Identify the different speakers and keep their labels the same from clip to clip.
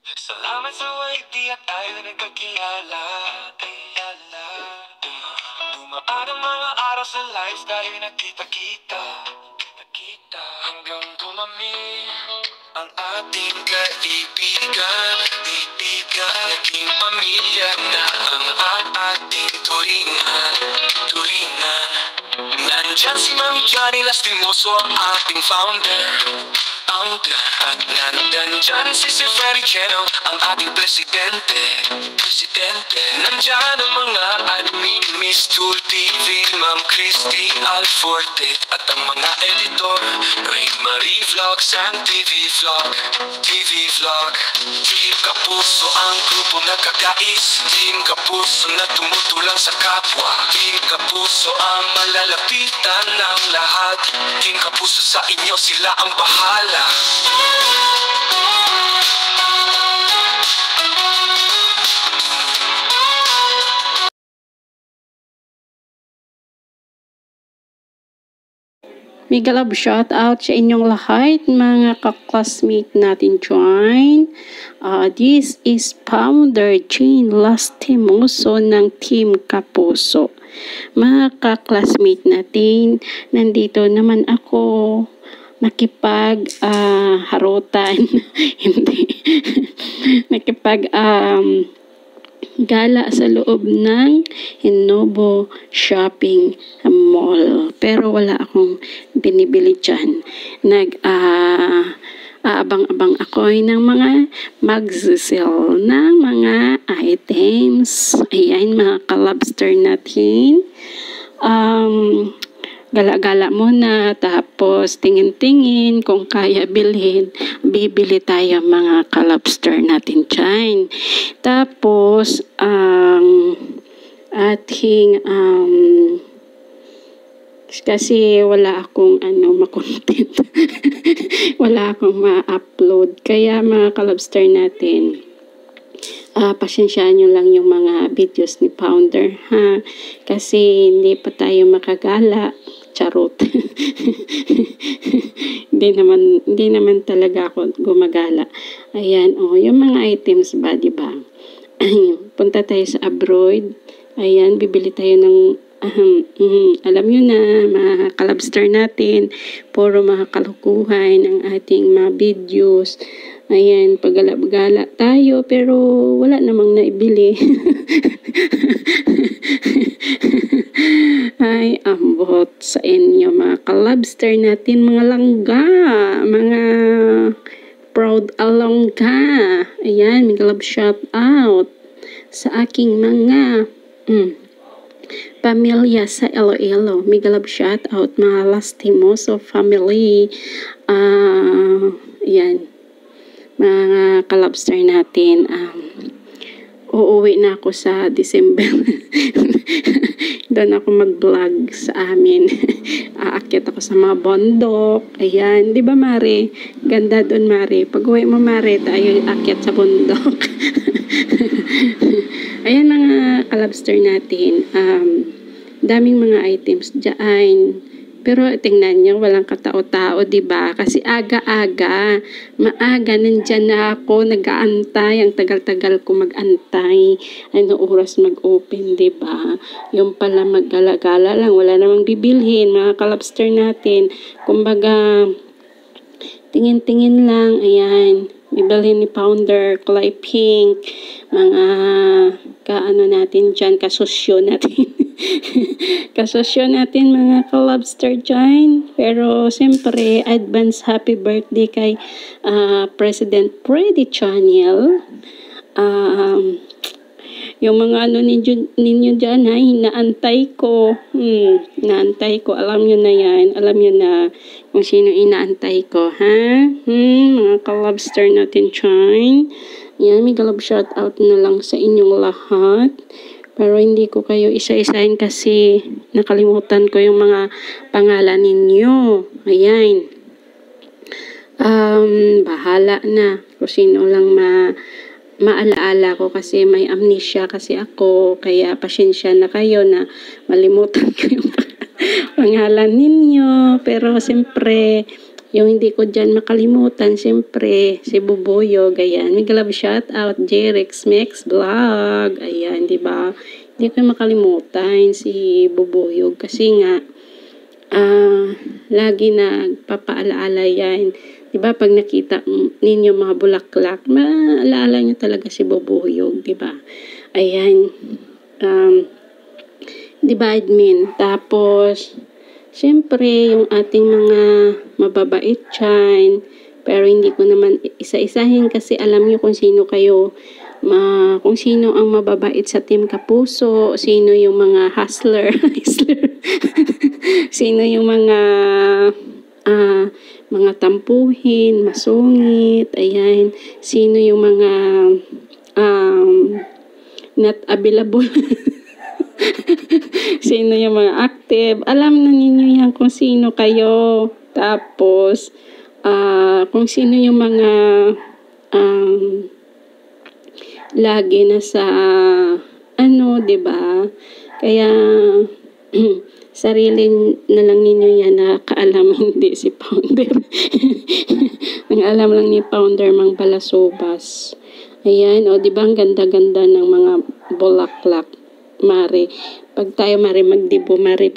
Speaker 1: Salamat sa waiti at tayo nagkakilala. Dumaan ang mga araw sa lives tayo nagkita-kita. Hanggang dumami ang ating kaibigan. Naging pamilya na ang ating turingan. Nandyan si Mami Johnny Lastimoso, ang ating founder. At nandyan si Sir Freddy Cheno, ang ating presidente. Nandyan ang mga admin, Miss Tool TV, Ma'am Christy Alforte, at ang mga editor, Ray Marie Vlogs and TV Vlog. Team Kapuso ang grupo nagkakais. Team Kapuso na tumutulong sa kapwa. Team Kapuso ang malalapitan ng lahat. Team Kapuso, sa inyo sila ang bahala.
Speaker 2: Mega love shout out sa inyong lahat, mga kaklasmate natin join. This is founder Jane Lastimoso ng Team Kapuso. Mga kaklasmate natin, nandito naman ako nakipag harutan hindi nakipag gala sa loob ng Innovo Shopping Mall. Pero wala akong binibili dyan. Aabang-abang ako ng mga mag-sell ng mga items. Ayan, mga ka-lobster natin. Gala-gala muna, tapos tingin-tingin kung kaya bilhin, bibili tayo mga ka-lobster natin dyan. Tapos, ating, kasi wala akong makontent. Wala akong ma-upload. Kaya mga ka-lobster natin, pasensyaan nyo lang yung mga videos ni Founder, ha? Kasi hindi pa tayo makagala. Charot. Hindi naman talaga ako gumagala. Ayan, yung mga items ba, di ba? Punta tayo sa abroad. Ayan, bibili tayo ng alam nyo na, mga ka-lobster natin, puro mga kalukuhan ang ating mga videos. Ayan, paggala-gala tayo, pero wala namang naibili. Ay, ambot sa inyo, mga ka-lobster natin, mga langga, mga proud alongga. Ayan, may love shout out sa aking mga pamilya sa Iloilo. May love shout out mga Lastimoso family. Ayan, mga ka-lobster natin. Uuwi na ako sa December. Doon ako mag-vlog sa amin. Aakyat ako sa mga bundok. Ayan, di ba Mare? Ganda doon Mare. Pag uwi mo Mare, tayo aakyat sa bundok. Ayan mga ka-lobster natin. Daming mga items dyan. Pero tingnan nyo, walang katao-tao, diba? Kasi aga-aga, maaga, nandyan na ako, nag-aantay, ang tagal-tagal ko mag-antay. Ano oras mag-open, diba? Yung pala mag-gala-gala lang, wala namang bibilhin, mga ka-lobster natin. Kumbaga, tingin-tingin lang, ayan. Bibilhin ni Founder, kulay pink, mga kaano natin dyan, kasosyo natin. Kasosyo natin mga ka-lobster dyan. Pero siyempre, advance happy birthday kay President Freddy Channel. Yung mga ninyo dyan, inaantay ko. Inaantay ko. Alam nyo na yan. Alam nyo na kung sino inaantay ko. Mga ka-lobster natin dyan. Yan, may love shout out na lang sa inyong lahat. Pero hindi ko kayo isa-isahin kasi nakalimutan ko yung mga pangalan ninyo. Ayan. Bahala na kung sino lang maalaala ko kasi may amnesia kasi ako. Kaya pasensya na kayo na malimutan ko yung pangalan ninyo. Pero siyempre, Yung hindi ko dyan makalimutan, siyempre, si Bubuyog, ayan. May love shout out, Jerex Mex Vlog, ayan, di ba? Hindi ko makalimutan si Bubuyog kasi nga, lagi nagpapaalaala yan. Di ba, pag nakita ninyo mga bulaklak, maalala nyo talaga si Bubuyog, di ba? Ayan, di ba, admin? Tapos, siyempre, yung ating mga mababait dyan, pero hindi ko naman isa-isahin kasi alam nyo kung sino kayo, kung sino ang mababait sa Team Kapuso, sino yung mga hustler, sino yung mga tampuhin, masungit, ayan, sino yung mga not available, sino yung mga active, alam na ninyo yan kung sino kayo. Tapos, kung sino yung mga lagi na sa diba? Kaya, sarili na lang ninyo yan na kaalam, hindi si Founder. Ang alam lang ni Founder Mang Balasubas. Ayan, diba ang ganda-ganda ng mga bulaklak, Mari. Pag tayo, Mari, magdibo, Mari,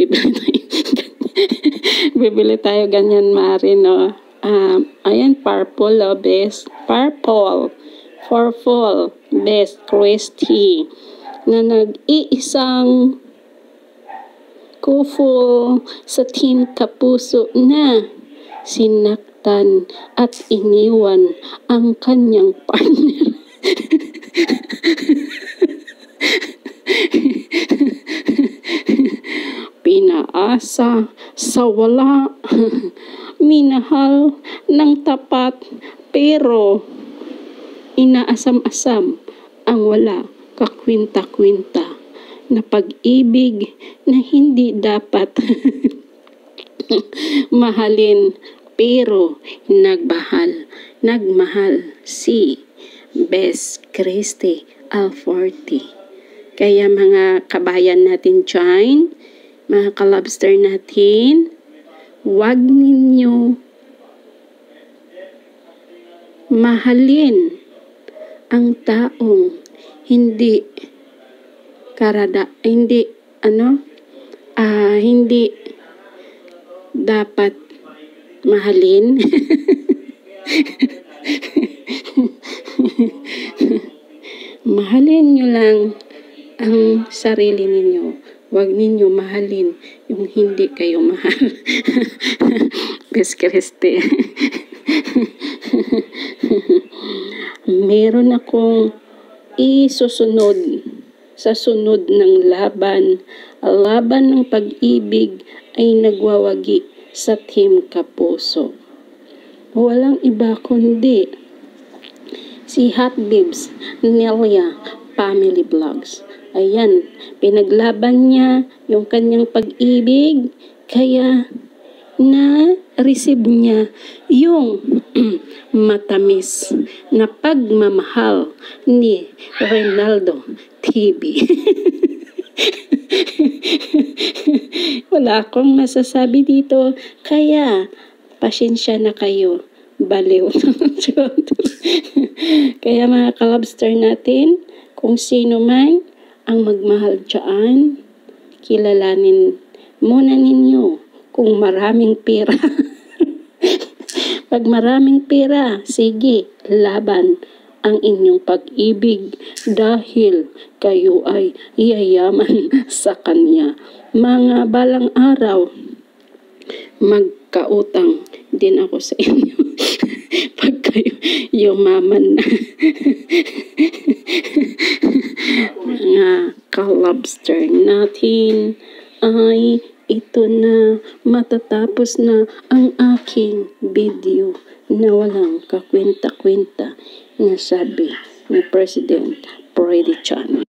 Speaker 2: bibili tayo ganyan, Mari, no? Ayan, purple, best. Purple. Best Christy. Na nag-iisang kuful sa Team Kapuso na sinaktan at iniwan ang kanyang partner. Pinaasa sa wala, minahal ng tapat, pero inaasam-asam ang wala kakwinta-kwinta na pag-ibig na hindi dapat mahalin, pero nagmahal si Best Christy Alforti. Kaya mga kabayan natin dyan, mga kalobster natin, huwag ninyo mahalin ang taong hindi dapat mahalin. Mahalin nyo lang ang sarili ninyo. Huwag ninyo mahalin yung hindi kayo mahal. Bes Christy. Meron akong isusunod sa sunod ng laban. Ang laban ng pag-ibig ay nagwawagi sa Team Kapuso. Walang iba kundi si Hot Bibs Nelia Family Vlogs. Ayan, pinaglaban niya yung kanyang pag-ibig, kaya na-receive niya yung matamis na pagmamahal ni Ronaldo TV. Wala akong masasabi dito, kaya pasensya na kayo. Baliw. Kaya mga kalobster natin, kung sino man ang magmahal dyan, kilalanin muna ninyo kung maraming pera. Pag maraming pera, sige, laban ang inyong pag-ibig dahil kayo ay yayaman sa kanya. Mga balang araw, magkautang din ako sa inyo. Pag kayo yumaman na. Mga kalobster natin ay ito na, matatapos na ang aking video na walang kakwenta-kwenta na sabi ni President Freddy Chan.